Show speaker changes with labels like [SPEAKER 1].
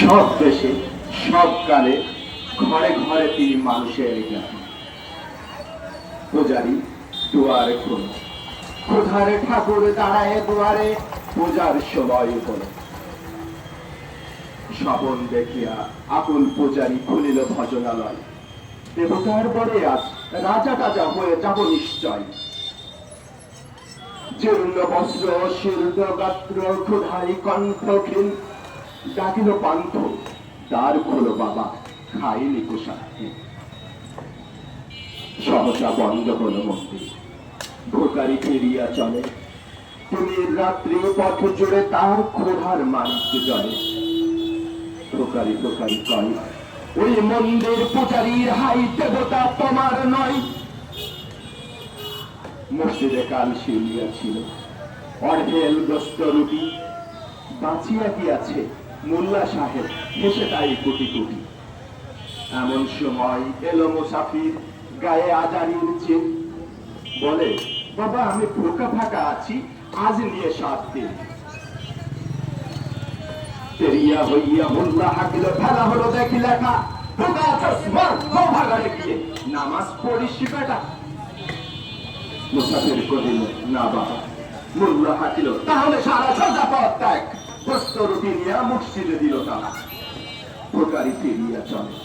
[SPEAKER 1] সব দেশে সব কালে ঘরে ঘরে তিনি মানুষের জ্ঞান। পূজারি দুয়ারে খোলো, ক্ষুধারে ঠাকুর দাঁড়ায় দুয়ারে, পূজার সময় হলো। স্বপন দেখিয়া আকুল পূজারি খুলিল ভজনালয়। দেবতার বরে আজ রাজা টাজা হয়ে যাব নিশ্চয়। জীর্ণ বস্ত্র শীর্ণ গাত্র ক্ষুধাই কণ্ঠহীন, ডাকিল পান্থ দ্বার খোলো বাবা, খাইনি কুশান্তি। সহসা বন্ধ হলো মন্দির, ভোকারি ফিরিয়া চলে। তিনি রাত্রি পথ জুড়ে তার ক্ষুধার মানিক জলে। ভোকারি ভোকারি কয়, ওই মন্দির পূজারীর হাই দেবতা তোমার নয়। মসজিদে কাল শিউলিয়া ছিল অঢেল গ্রস্ত রুটি, বাঁচিয়া কি আছে মোল্লা সাহেব হেসে তাই কোটি কোটি। এমন সময় এলো মুসাফির গায়ে আজারির চিন, বলে বাবা আমি ভোকা ফাঁকা আছি, আজ নিয়ে 7 দিন। তেরিয়া হইয়া মোল্লা হাকিল ফেলা হলো দেখি লেখা, ভোকা চশমা ভাগাড়ে গিয়ে নামাজ পড়িস বেটা। মুসাফির কহিল না বাবা। মোল্লা হাকিল তাহলে সারা সোজা পথ ত্যাগ, প্রস্ত রুটি নিয়ে মসজিদে দিল তারা। ভোকারি ফিরিয়া চলে।